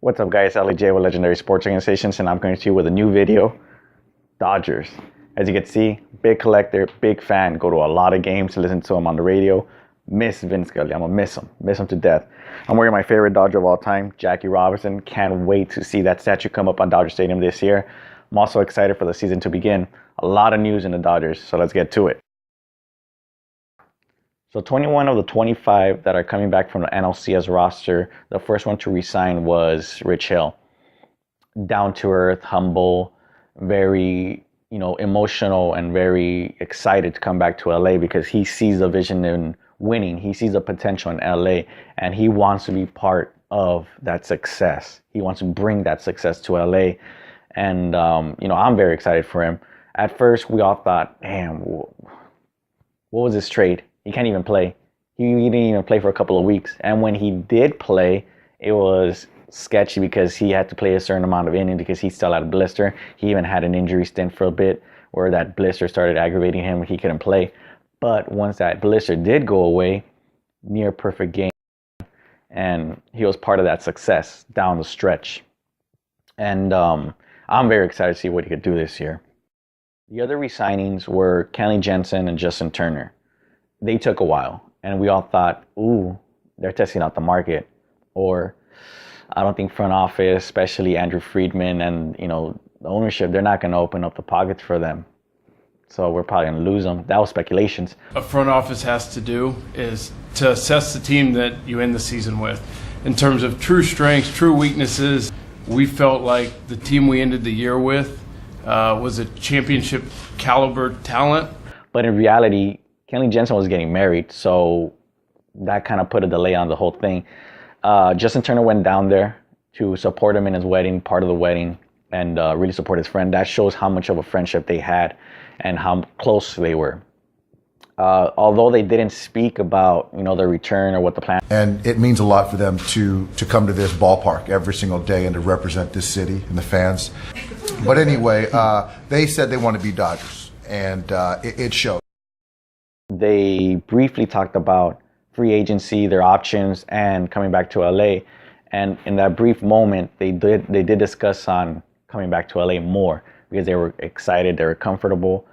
What's up, guys? Ali J with Legendary Sports Organizations, and I'm coming to you with a new video. Dodgers. As you can see, big collector, big fan. Go to a lot of games to listen to him on the radio. Miss Vin Scully. I'm gonna miss him to death. I'm wearing my favorite Dodger of all time, Jackie Robinson. Can't wait to see that statue come up on Dodger Stadium this year. I'm also excited for the season to begin. A lot of news in the Dodgers, so let's get to it. So 21 of the 25 that are coming back from the NLCS roster, the first one to resign was Rich Hill. Down to earth, humble, very, emotional and very excited to come back to LA because he sees the vision in winning. He sees the potential in LA and he wants to be part of that success. He wants to bring that success to LA. And, I'm very excited for him. At first, we all thought, damn, what was this trade? He can't even play. He didn't even play for a couple of weeks. And when he did play, it was sketchy because he had to play a certain amount of innings because he still had a blister. He even had an injury stint for a bit where that blister started aggravating him. He couldn't play. But once that blister did go away, near perfect game. And he was part of that success down the stretch. And I'm very excited to see what he could do this year. The other re-signings were Kenley Jansen and Justin Turner. They took a while, and we all thought, ooh, they're testing out the market. Or I don't think front office, especially Andrew Friedman and, the ownership, they're not going to open up the pockets for them. So we're probably going to lose them. That was speculations. A front office has to do is to assess the team that you end the season with. In terms of true strengths, true weaknesses, we felt like the team we ended the year with was a championship caliber talent. But in reality, Kenley Jansen was getting married, so that kind of put a delay on the whole thing. Justin Turner went down there to support him in his wedding, part of the wedding, and really support his friend. That shows how much of a friendship they had and how close they were. Although they didn't speak about, their return or what the plan. And it means a lot for them to come to this ballpark every single day and to represent this city and the fans. But anyway, they said they want to be Dodgers, and it showed. They briefly talked about free agency, their options, and coming back to LA. And in that brief moment, they did discuss on coming back to LA more because they were excited, they were comfortable.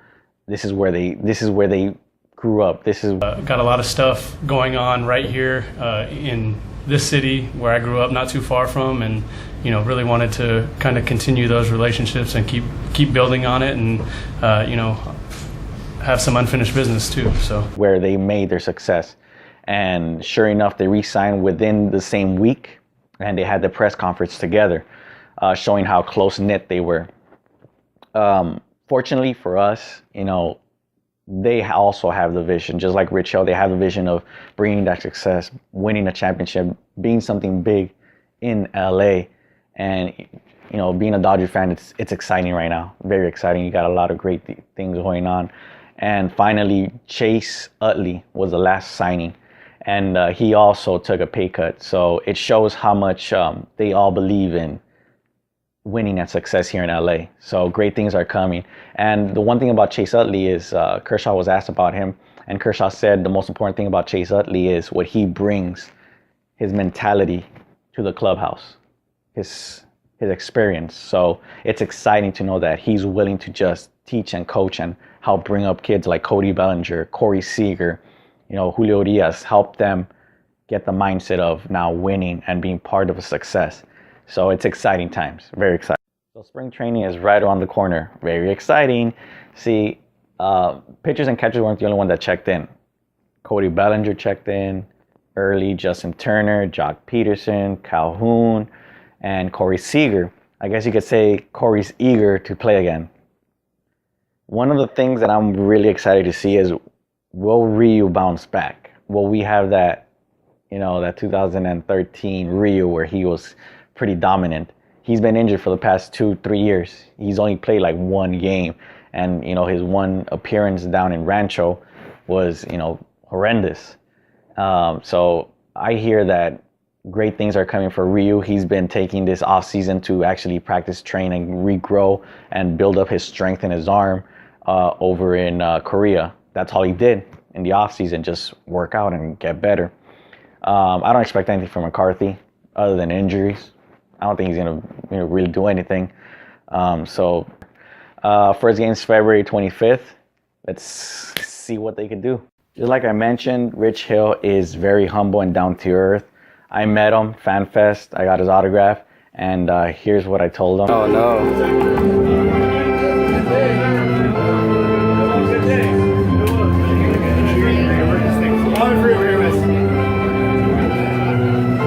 This is where they grew up. This is got a lot of stuff going on right here in this city where I grew up, not too far from, and really wanted to kind of continue those relationships and keep building on it, and have some unfinished business too. So where they made their success, and sure enough, they re-signed within the same week, and they had the press conference together, showing how close knit they were. Fortunately for us, they also have the vision, just like Rich Hill. They have the vision of bringing that success, winning a championship, being something big in LA, and being a Dodger fan, it's exciting right now. Very exciting. You got a lot of great things going on. And finally, Chase Utley was the last signing, and he also took a pay cut. So it shows how much they all believe in winning and success here in LA. So great things are coming. And the one thing about Chase Utley is Kershaw was asked about him, and Kershaw said the most important thing about Chase Utley is what he brings, his mentality to the clubhouse, his experience. So it's exciting to know that he's willing to just teach and coach and help bring up kids like Cody Bellinger, Corey Seager, Julio Diaz, help them get the mindset of now winning and being part of a success. So it's exciting times, very exciting. So spring training is right around the corner, very exciting. See, pitchers and catchers weren't the only one that checked in. Cody Bellinger checked in early, Justin Turner, Joc Pederson, Calhoun, and Corey Seager. I guess you could say Corey's eager to play again. One of the things that I'm really excited to see is, will Ryu bounce back? Will we have that, that 2013 Ryu where he was pretty dominant? He's been injured for the past 2-3 years. He's only played like one game, and his one appearance down in Rancho was horrendous. So I hear that great things are coming for Ryu. He's been taking this off season to actually practice, train, and regrow and build up his strength in his arm over in Korea. That's all he did in the off season, just work out and get better. I don't expect anything from McCarthy other than injuries. I don't think he's gonna really do anything. First game's February 25th. Let's see what they can do. Just like I mentioned, Rich Hill is very humble and down to earth. I met him, FanFest. I got his autograph, and here's what I told him. Oh no.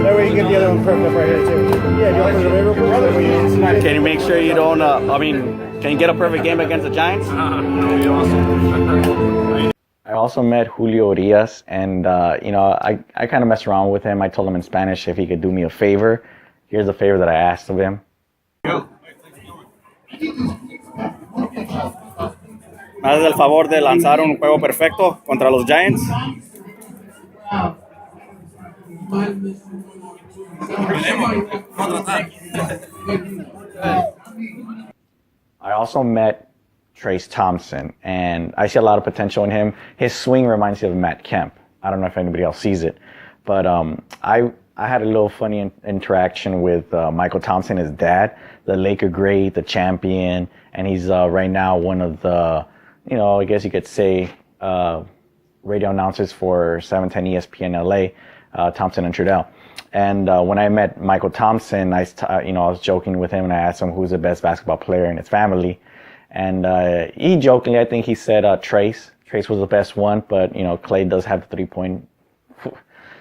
That way you get the other one perked up right here too. Yeah, do you want to Can you make sure you don't, can you get a perfect game against the Giants? I also met Julio Urias, and I kind of messed around with him. I told him in Spanish if he could do me a favor. Here's the favor that I asked of him. ¿Me haces el favor de lanzar un juego perfecto contra los Giants? I also met Trace Thompson, and I see a lot of potential in him. His swing reminds me of Matt Kemp. I don't know if anybody else sees it, but I had a little funny interaction with Michael Thompson, his dad, the Laker great, the champion, and he's right now one of the, I guess you could say, radio announcers for 710 ESPN LA, Thompson and Trudell. And when I met Michael Thompson, I was joking with him, and I asked him who's the best basketball player in his family. And he jokingly, I think he said Trace. Trace was the best one, but Clay does have the 3-point.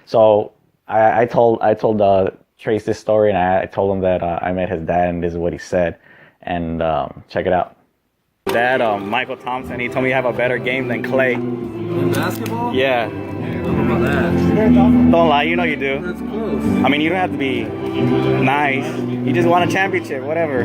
So I told Trace this story, and I told him that I met his dad, and this is what he said. And check it out. Dad, Michael Thompson, he told me you have a better game than Clay. In basketball? Yeah. How about that? Don't lie, you know you do. That's close. I mean, you don't have to be nice. You just won a championship, whatever.